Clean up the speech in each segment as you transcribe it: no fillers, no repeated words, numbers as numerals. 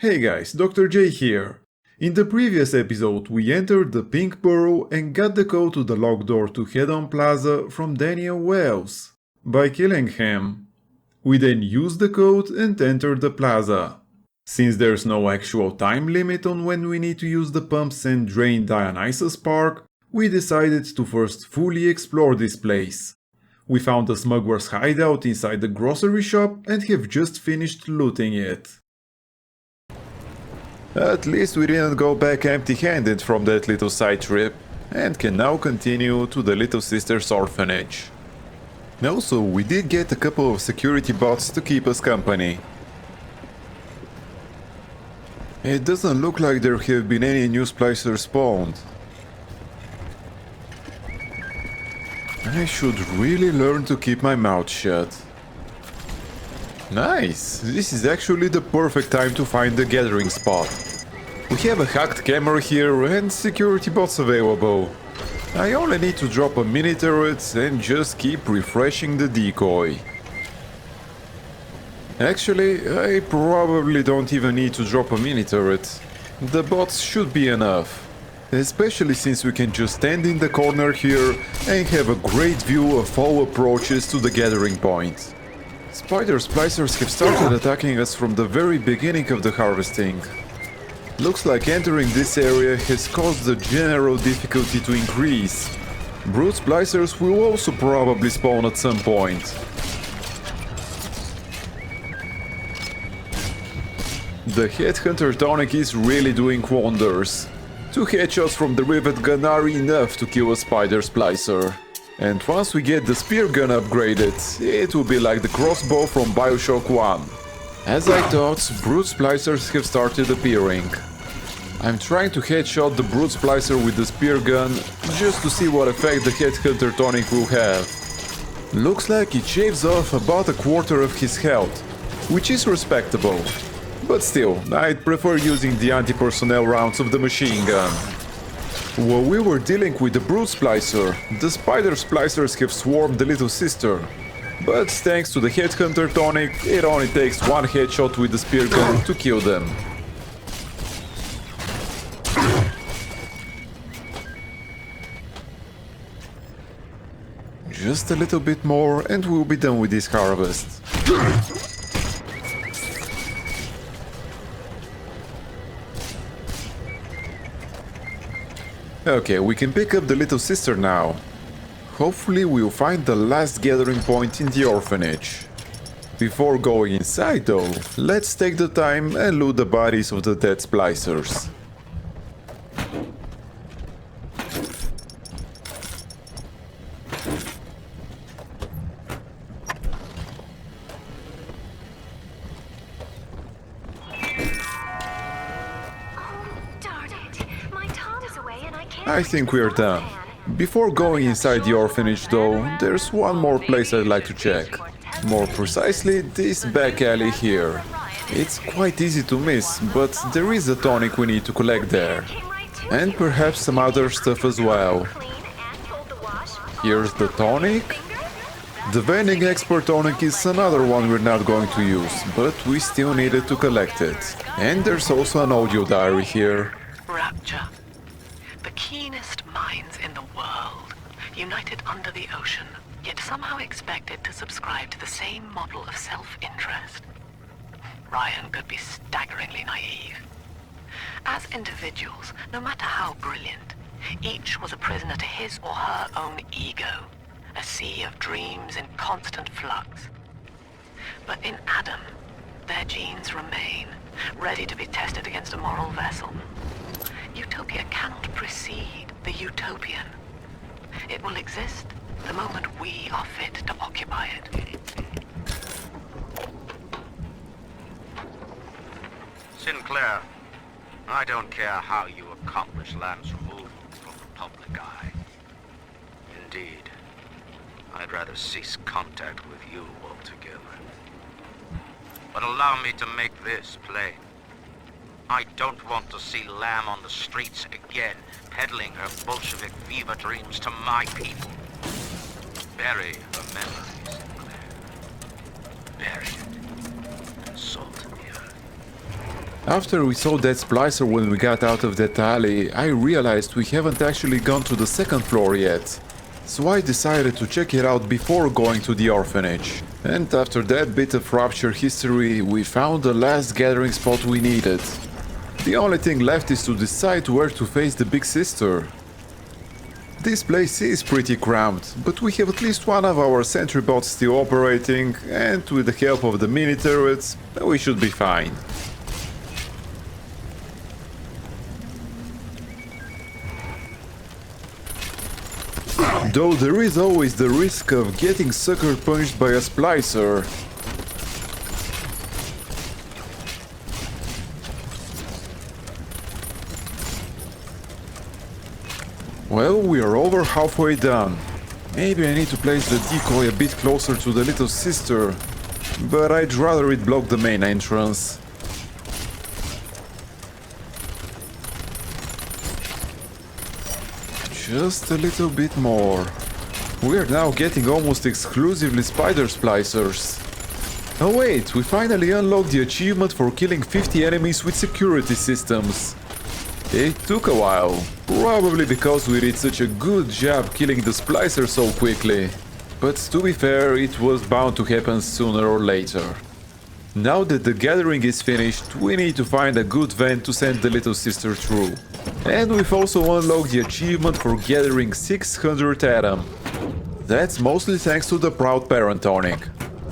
Hey guys, Dr. J here. In the previous episode we entered the Pink Burrow and got the code to the locked door to Hedon Plaza from Daniel Wells by killing him. We then used the code and entered the plaza. Since there's no actual time limit on when we need to use the pumps and drain Dionysus Park, we decided to first fully explore this place. We found a smuggler's hideout inside the grocery shop and have just finished looting it. At least we didn't go back empty-handed from that little side trip, and can now continue to the Little Sister's orphanage. Also, we did get a couple of security bots to keep us company. It doesn't look like there have been any new Splicers spawned. I should really learn to keep my mouth shut. Nice! This is actually the perfect time to find the gathering spot. We have a hacked camera here and security bots available. I only need to drop a mini turret and just keep refreshing the decoy. Actually, I probably don't even need to drop a mini turret. The bots should be enough. Especially since we can just stand in the corner here and have a great view of all approaches to the gathering point. Spider Splicers have started attacking us from the very beginning of the harvesting. Looks like entering this area has caused the general difficulty to increase. Brute Splicers will also probably spawn at some point. The Headhunter tonic is really doing wonders. 2 headshots from the rivet gun are enough to kill a Spider Splicer. And once we get the spear gun upgraded, it will be like the crossbow from Bioshock 1. As I thought, brute splicers have started appearing. I'm trying to headshot the brute splicer with the spear gun, just to see what effect the Headhunter tonic will have. Looks like it shaves off about a quarter of his health, which is respectable. But still, I'd prefer using the anti-personnel rounds of the machine gun. While we were dealing with the Brute Splicer, the Spider Splicers have swarmed the Little Sister. But thanks to the Headhunter tonic, it only takes 1 headshot with the spear gun to kill them. Just a little bit more and we'll be done with this harvest. Okay, we can pick up the Little Sister now. Hopefully we'll find the last gathering point in the orphanage. Before going inside though, let's take the time and loot the bodies of the dead Splicers. I think we're done. Before going inside the orphanage though, there's one more place I'd like to check. More precisely, this back alley here. It's quite easy to miss, but there is a tonic we need to collect there. And perhaps some other stuff as well. Here's the tonic. The vending expert tonic is another one we're not going to use, but we still needed to collect it. And there's also an audio diary here. Rapture. The keenest minds in the world, united under the ocean, yet somehow expected to subscribe to the same model of self-interest. Ryan could be staggeringly naive. As individuals, no matter how brilliant, each was a prisoner to his or her own ego, a sea of dreams in constant flux. But in Adam, their genes remain, ready to be tested against a moral vessel. Utopia cannot precede the utopian. It will exist the moment we are fit to occupy it. Sinclair, I don't care how you accomplish Lamb's removal from the public eye. Indeed, I'd rather cease contact with you altogether. But allow me to make this plain. I don't want to see Lamb on the streets again, peddling her Bolshevik fever dreams to my people. Bury her memory, Sinclair. Bury it. Salt in the earth. After we saw that splicer when we got out of that alley, I realized we haven't actually gone to the second floor yet. So I decided to check it out before going to the orphanage. And after that bit of Rapture history, we found the last gathering spot we needed. The only thing left is to decide where to face the big sister. This place is pretty cramped, but we have at least one of our sentry bots still operating, and with the help of the mini turrets, we should be fine. Though there is always the risk of getting sucker punched by a splicer. Well, we are over halfway done. Maybe I need to place the decoy a bit closer to the little sister, but I'd rather it block the main entrance. Just a little bit more. We're now getting almost exclusively spider splicers. Oh wait, we finally unlocked the achievement for killing 50 enemies with security systems. It took a while, probably because we did such a good job killing the splicer so quickly. But to be fair, it was bound to happen sooner or later. Now that the gathering is finished, we need to find a good vent to send the little sister through. And we've also unlocked the achievement for gathering 600 Atom. That's mostly thanks to the Proud Parent tonic.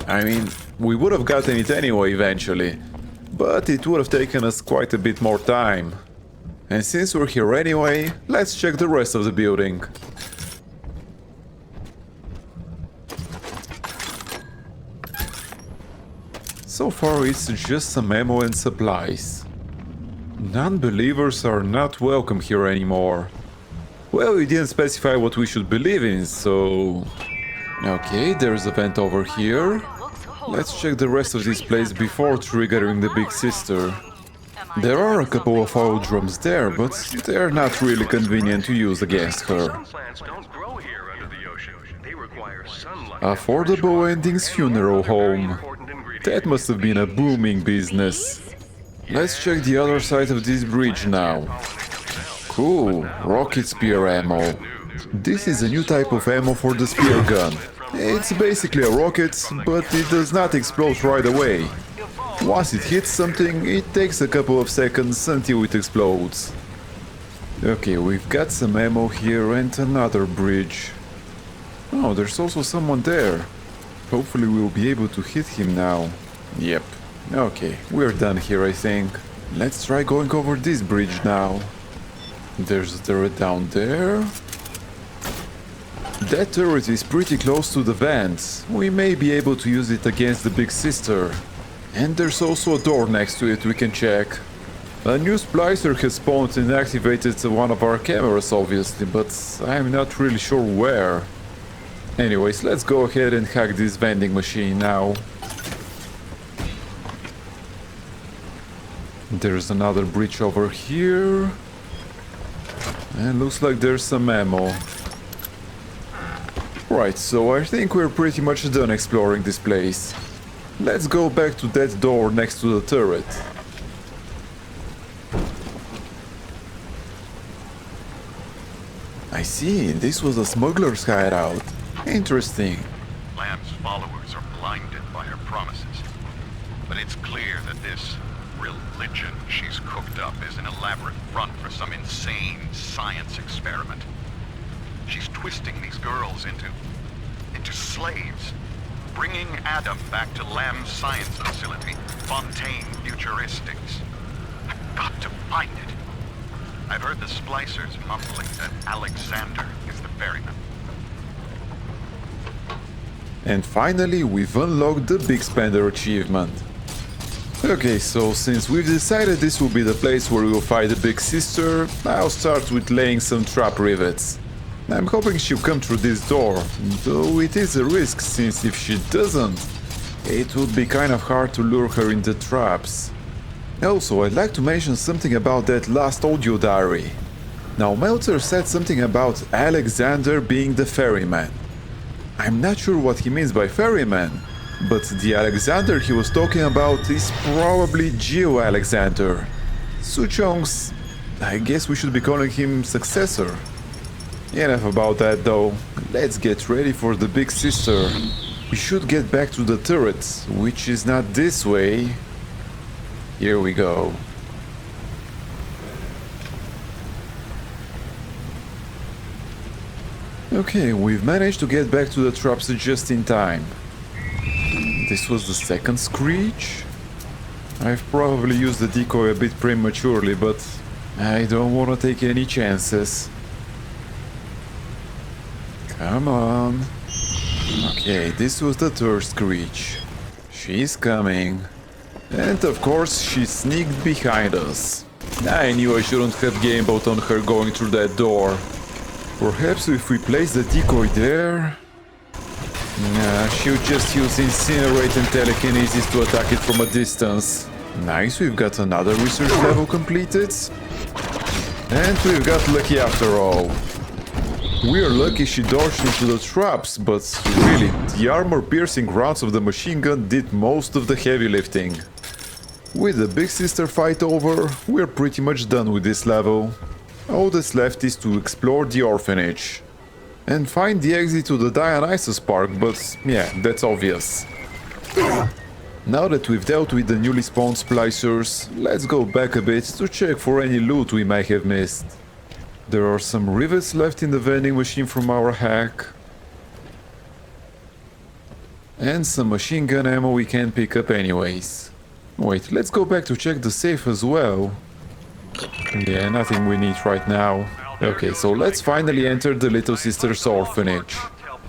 I mean, we would have gotten it anyway eventually, but it would have taken us quite a bit more time. And since we're here anyway, let's check the rest of the building. So far it's just some ammo and supplies. Non-believers are not welcome here anymore. Well, we didn't specify what we should believe in, so... Okay, there's a vent over here. Let's check the rest of this place before triggering the big sister. There are a couple of oil drums there, but they're not really convenient to use against her. Affordable Endings Funeral Home. That must have been a booming business. Let's check the other side of this bridge now. Cool, rocket spear ammo. This is a new type of ammo for the spear gun. It's basically a rocket, but it does not explode right away. Once it hits something, it takes a couple of seconds until it explodes. Okay, we've got some ammo here and another bridge. Oh, there's also someone there. Hopefully we'll be able to hit him now. Yep. Okay, we're done here, I think. Let's try going over this bridge now. There's a turret down there. That turret is pretty close to the vents. We may be able to use it against the big sister. And there's also a door next to it we can check. A new splicer has spawned and activated one of our cameras, obviously, but I'm not really sure where. Anyways, let's go ahead and hack this vending machine now. There's another bridge over here. And looks like there's some ammo. Right, so I think we're pretty much done exploring this place. Let's go back to that door next to the turret. I see, this was a smuggler's hideout. Interesting. Lamb's followers are blinded by her promises. But it's clear that this religion she's cooked up is an elaborate front for some insane science experiment. She's twisting these girls into slaves. Bringing Adam back to Lamb's science facility, Fontaine Futuristics. I've got to find it. I've heard the Splicers mumbling that Alexander is the ferryman. And finally, we've unlocked the Big Spender achievement. Okay, so since we've decided this will be the place where we'll fight the big sister, I'll start with laying some trap rivets. I'm hoping she'll come through this door, though it is a risk since if she doesn't, it would be kind of hard to lure her into traps. Also, I'd like to mention something about that last audio diary. Now, Meltzer said something about Alexander being the ferryman. I'm not sure what he means by ferryman, But the Alexander he was talking about is probably Geo Alexander. Suchong's... I guess we should be calling him successor. Enough about that though. Let's get ready for the big sister. We should get back to the turret, which is not this way. Here we go. Okay, we've managed to get back to the traps just in time. This was the second screech. I've probably used the decoy a bit prematurely, but I don't want to take any chances. Come on. Okay, this was the third screech. She's coming. And of course, she sneaked behind us. I knew I shouldn't have gambled on her going through that door. Perhaps if we place the decoy there... Nah, she'll just use Incinerate and Telekinesis to attack it from a distance. Nice, we've got another research level completed. And we've got lucky after all. We're lucky she dodged into the traps, but really, the armor-piercing rounds of the machine gun did most of the heavy lifting. With the big sister fight over, we're pretty much done with this level. All that's left is to explore the orphanage. And find the exit to the Dionysus Park, but yeah, that's obvious. Now that we've dealt with the newly spawned Splicers, let's go back a bit to check for any loot we might have missed. There are some rivets left in the vending machine from our hack. And some machine gun ammo we can pick up anyways. Wait, let's go back to check the safe as well. Yeah, nothing we need right now. Okay, so let's finally enter the little sister's orphanage.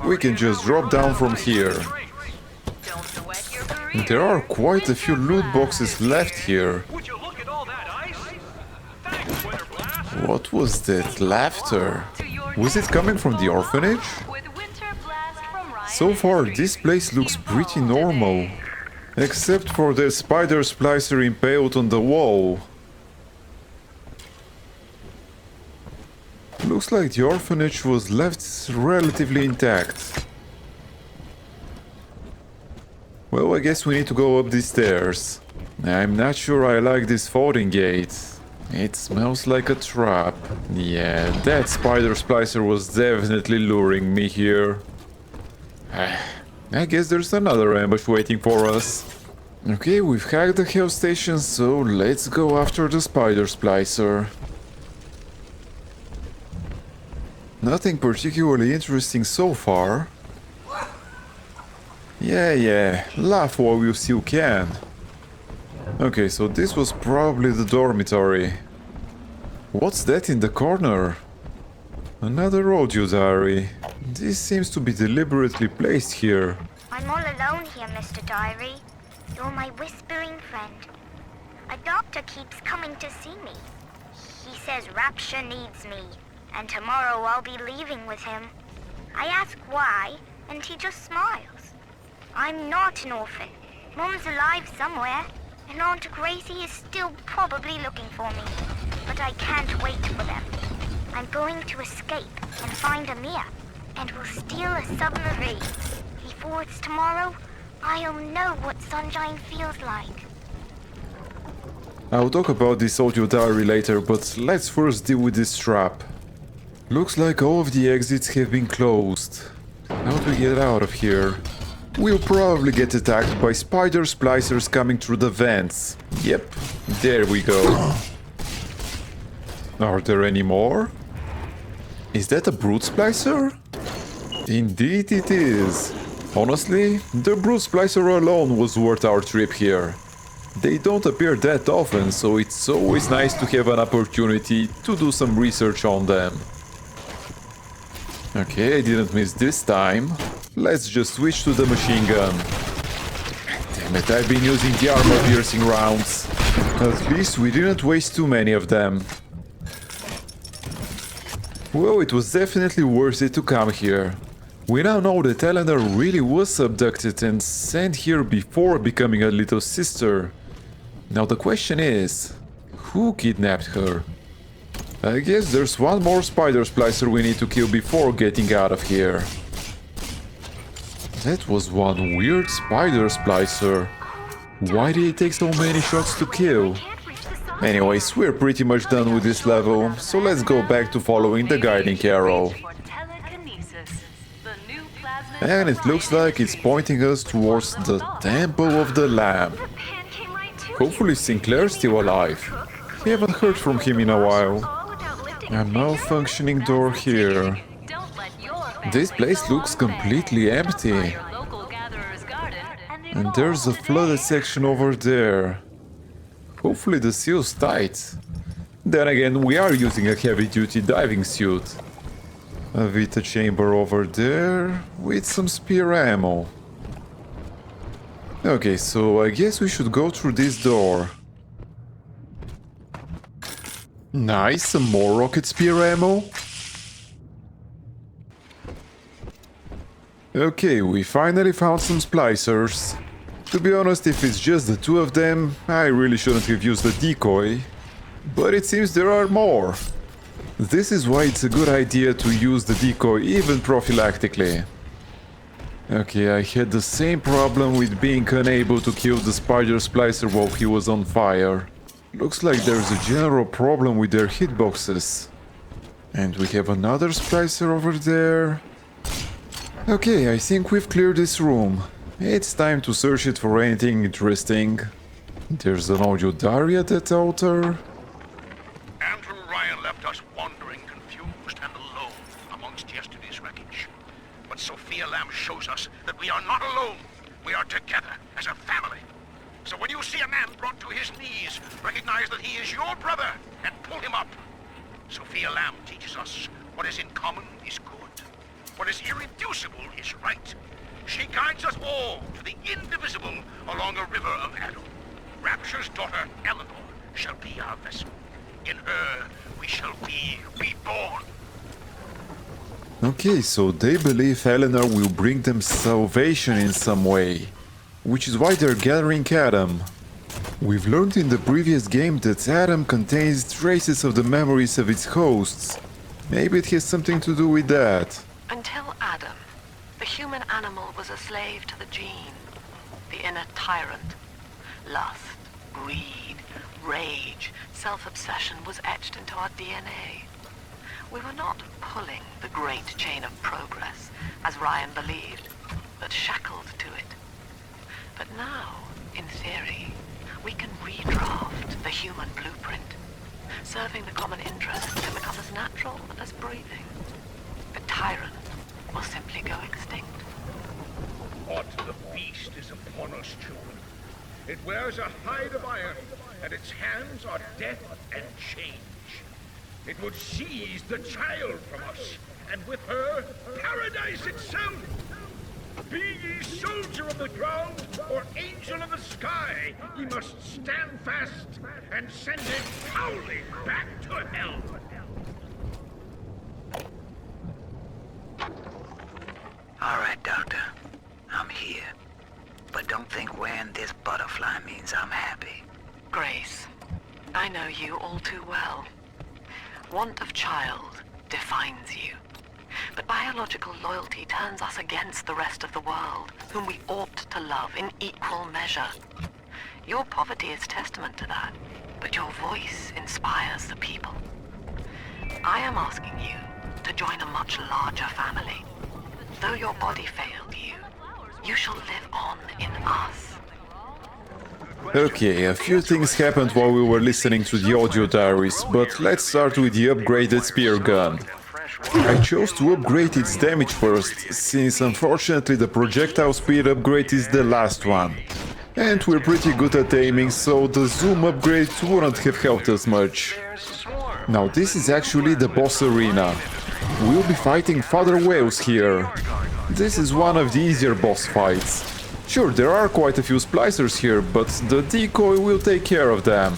We can just drop down from here. There are quite a few loot boxes left here. What was that laughter? Was it coming from the orphanage? So far, this place looks pretty normal. Except for the spider splicer impaled on the wall. Looks like the orphanage was left relatively intact. Well, I guess we need to go up these stairs. I'm not sure I like this folding gate. It smells like a trap. Yeah, that spider splicer was definitely luring me here. I guess there's another ambush waiting for us. Okay, we've hacked the Hell Station, so let's go after the spider splicer. Nothing particularly interesting so far. Yeah, laugh while you still can. Okay, so this was probably the dormitory. What's that in the corner? Another audio diary. This seems to be deliberately placed here. I'm all alone here, Mr. Diary. You're my whispering friend. A doctor keeps coming to see me. He says Rapture needs me, and tomorrow I'll be leaving with him. I ask why, and he just smiles. I'm not an orphan. Mom's alive somewhere, and Aunt Gracie is still probably looking for me. But I can't wait for them. I'm going to escape and find Amir, and we'll steal a submarine. Before it's tomorrow, I'll know what sunshine feels like. I'll talk about this audio diary later, but let's first deal with this trap. Looks like all of the exits have been closed. How do we get out of here? We'll probably get attacked by spider splicers coming through the vents. Yep, there we go. Are there any more? Is that a brute splicer? Indeed it is. Honestly, the brute splicer alone was worth our trip here. They don't appear that often, so it's always nice to have an opportunity to do some research on them. Okay, I didn't miss this time. Let's just switch to the machine gun. Damn it, I've been using the armor-piercing rounds. At least we didn't waste too many of them. Well, it was definitely worth it to come here. We now know that Eleanor really was abducted and sent here before becoming a little sister. Now the question is, who kidnapped her? I guess there's one more spider splicer we need to kill before getting out of here. That was one weird spider splicer. Why did it take so many shots to kill? Anyways, we're pretty much done with this level, so let's go back to following the guiding arrow. And it looks like it's pointing us towards the Temple of the Lamb. Hopefully Sinclair's still alive. Haven't heard from him in a while. A malfunctioning door here. This place looks completely empty. And there's a flooded section over there. Hopefully the seal's tight. Then again, we are using a heavy-duty diving suit. A Vita chamber over there with some spear ammo. Okay, so I guess we should go through this door. Nice, some more rocket spear ammo. Okay, we finally found some splicers. To be honest, if it's just the two of them, I really shouldn't have used the decoy. But it seems there are more. This is why it's a good idea to use the decoy even prophylactically. Okay, I had the same problem with being unable to kill the spider splicer while he was on fire. Looks like there's a general problem with their hitboxes. And we have another splicer over there. Okay, I think we've cleared this room. It's time to search it for anything interesting. There's an audio diary at that altar. Andrew Ryan left us wandering, confused and alone amongst yesterday's wreckage. But Sophia Lamb shows us that we are not alone. We are together as a family. So when you see a man brought to his knees, recognize that he is your brother and pull him up. Sophia Lamb teaches us what is in common is good. What is irreducible is right. She guides us all to the indivisible along a river of Adam. Rapture's daughter, Eleanor, shall be our vessel. In her, we shall be reborn. Okay, so they believe Eleanor will bring them salvation in some way, which is why they're gathering Adam. We've learned in the previous game that Adam contains traces of the memories of its hosts. Maybe it has something to do with that. Until Adam, the human animal was a slave to the gene, the inner tyrant. Lust, greed, rage, self-obsession was etched into our DNA. We were not pulling the great chain of progress, as Ryan believed, but shackled to it. But now, in theory, we can redraft the human blueprint. Serving the common interest can become as natural as breathing. The tyrant will simply go extinct. What the beast is upon us, children. It wears a hide of iron, and its hands are death and change. It would seize the child from us, and with her, paradise itself. Be ye soldier of the ground, or angel of the sky, ye must stand fast and send it howling back to hell. All right, Doctor. I'm here. But don't think wearing this butterfly means I'm happy. Grace, I know you all too well. Want of child defines you. But biological loyalty turns us against the rest of the world, whom we ought to love in equal measure. Your poverty is testament to that, but your voice inspires the people. I am asking you to join a much larger family. Though your body failed you, you shall live on in us. Okay, a few things happened while we were listening to the audio diaries, but let's start with the upgraded spear gun. I chose to upgrade its damage first, since unfortunately the projectile speed upgrade is the last one. And we're pretty good at aiming, so the zoom upgrade wouldn't have helped us much. Now this is actually the boss arena. We'll be fighting Father Whales here. This is one of the easier boss fights. Sure, there are quite a few splicers here, but the decoy will take care of them.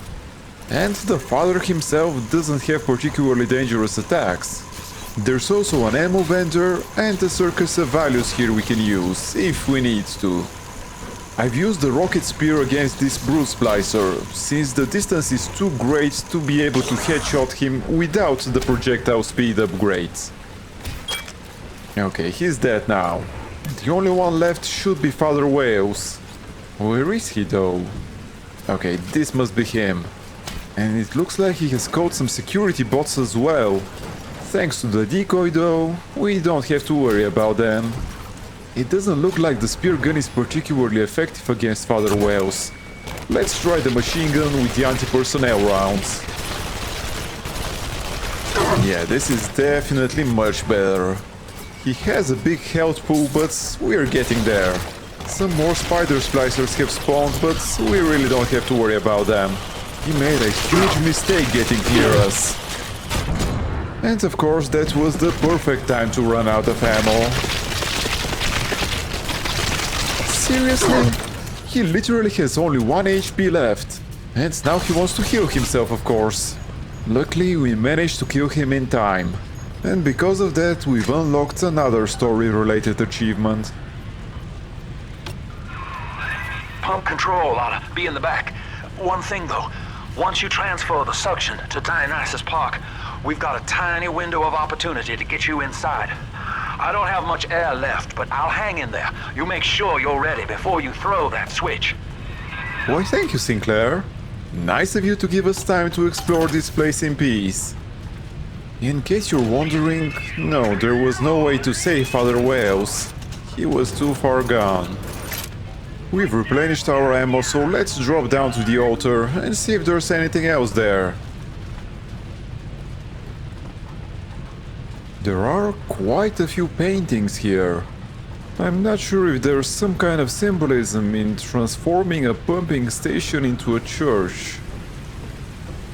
And the Father himself doesn't have particularly dangerous attacks. There's also an ammo vendor and a circus of values here we can use, if we need to. I've used the rocket spear against this brute splicer, since the distance is too great to be able to headshot him without the projectile speed upgrades. Okay, he's dead now. The only one left should be Father Wales. Where is he though? Okay, this must be him. And it looks like he has caught some security bots as well. Thanks to the decoy though, we don't have to worry about them. It doesn't look like the spear gun is particularly effective against Father Wales. Let's try the machine gun with the anti-personnel rounds. Yeah, this is definitely much better. He has a big health pool, but we're getting there. Some more spider splicers have spawned, but we really don't have to worry about them. He made a huge mistake getting near us. And of course, that was the perfect time to run out of ammo. Seriously? He literally has only 1 HP left. And now he wants to heal himself, of course. Luckily, we managed to kill him in time. And because of that, we've unlocked another story-related achievement. Pump control ought to be in the back. One thing though, once you transfer the suction to Dionysus Park, we've got a tiny window of opportunity to get you inside. I don't have much air left, but I'll hang in there. You make sure you're ready before you throw that switch. Why, thank you, Sinclair. Nice of you to give us time to explore this place in peace. In case you're wondering, no, there was no way to save Father Wales. He was too far gone. We've replenished our ammo, so let's drop down to the altar and see if there's anything else there. There are quite a few paintings here. I'm not sure if there's some kind of symbolism in transforming a pumping station into a church.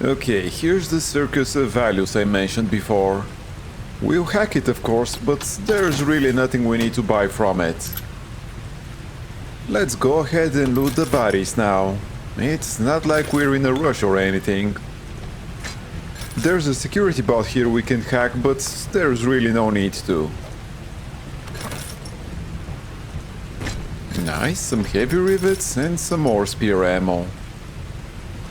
Okay, here's the circus of values I mentioned before. We'll hack it, of course, but there's really nothing we need to buy from it. Let's go ahead and loot the bodies now. It's not like we're in a rush or anything. There's a security bot here we can hack, but there's really no need to. Nice, some heavy rivets and some more spear ammo.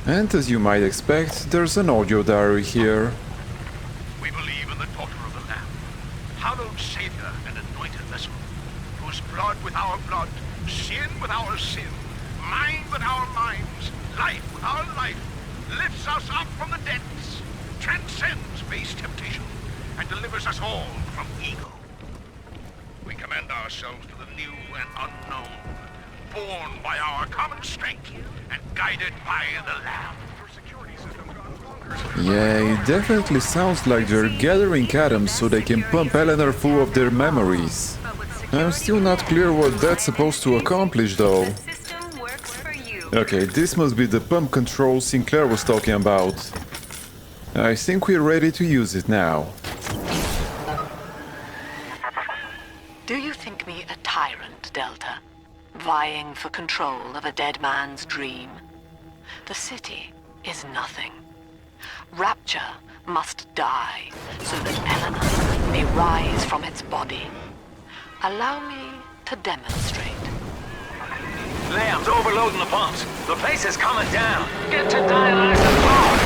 And as you might expect, there's an audio diary here. We believe in the daughter of the Lamb, hallowed Savior and anointed vessel, whose blood with our blood, sin with our sin, mind with our minds, life with our life, lifts us up from the depths, transcends base temptation, and delivers us all from ego. We commend ourselves to the new and unknown, born by our common strength and guided by the Lamb. Yeah, it definitely sounds like they're gathering atoms so they can pump Eleanor full of their memories. I'm still not clear what that's supposed to accomplish though. Okay, this must be the pump control Sinclair was talking about. I think we're ready to use it now. Do you think me a tyrant, Delta? Vying for control of a dead man's dream? The city is nothing. Rapture must die so that Eleanor may rise from its body. Allow me to demonstrate. Lamb's overloading the pumps. The place is coming down. Get to Dionysus Park.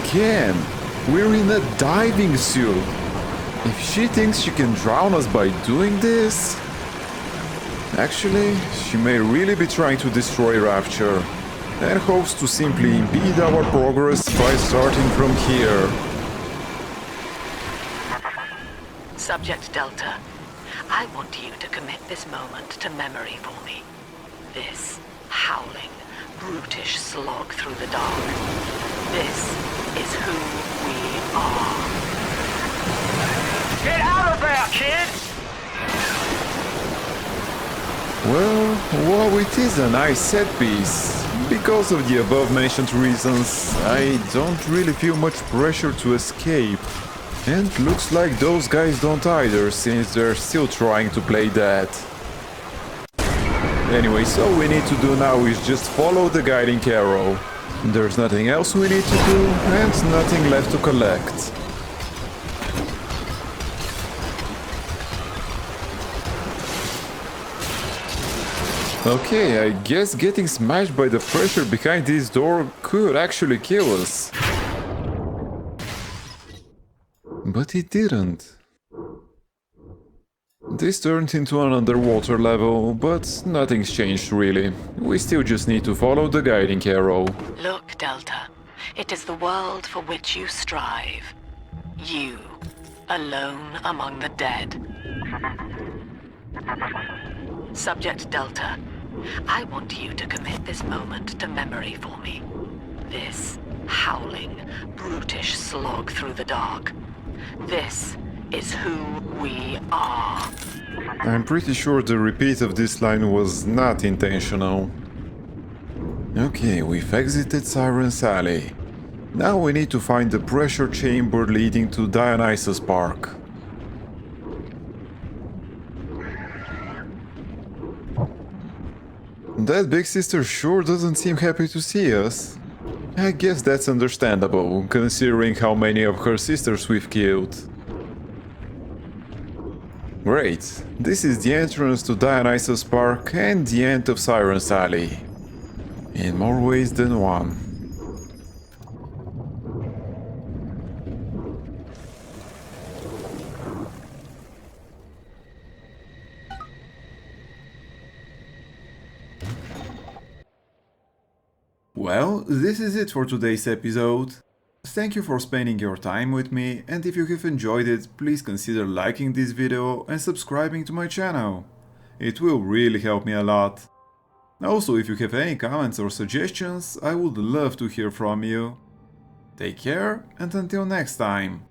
Again, we're in a diving suit. If she thinks she can drown us by doing this... Actually, she may really be trying to destroy Rapture, and hopes to simply impede our progress by starting from here. Subject Delta, I want you to commit this moment to memory for me. This howling, brutish slog through the dark. This is who we are. Get out of there, kids! Well, while it is a nice set piece, because of the above-mentioned reasons, I don't really feel much pressure to escape. And looks like those guys don't either, since they're still trying to play that. Anyway, so all we need to do now is just follow the guiding arrow. There's nothing else we need to do, and nothing left to collect. Okay, I guess getting smashed by the pressure behind this door could actually kill us. But it didn't. This turned into an underwater level, but nothing's changed really. We still just need to follow the guiding arrow. Look, Delta. It is the world for which you strive. You, alone among the dead. Subject Delta, I want you to commit this moment to memory for me. This howling, brutish slog through the dark. This is who we are. I'm pretty sure the repeat of this line was not intentional. Okay, we've exited Siren's Alley. Now we need to find the pressure chamber leading to Dionysus Park. That big sister sure doesn't seem happy to see us. I guess that's understandable, considering how many of her sisters we've killed. Great, this is the entrance to Dionysus Park and the end of Siren's Alley. In more ways than one. Well, this is it for today's episode. Thank you for spending your time with me, and if you have enjoyed it, please consider liking this video and subscribing to my channel. It will really help me a lot. Also, if you have any comments or suggestions, I would love to hear from you. Take care, and until next time.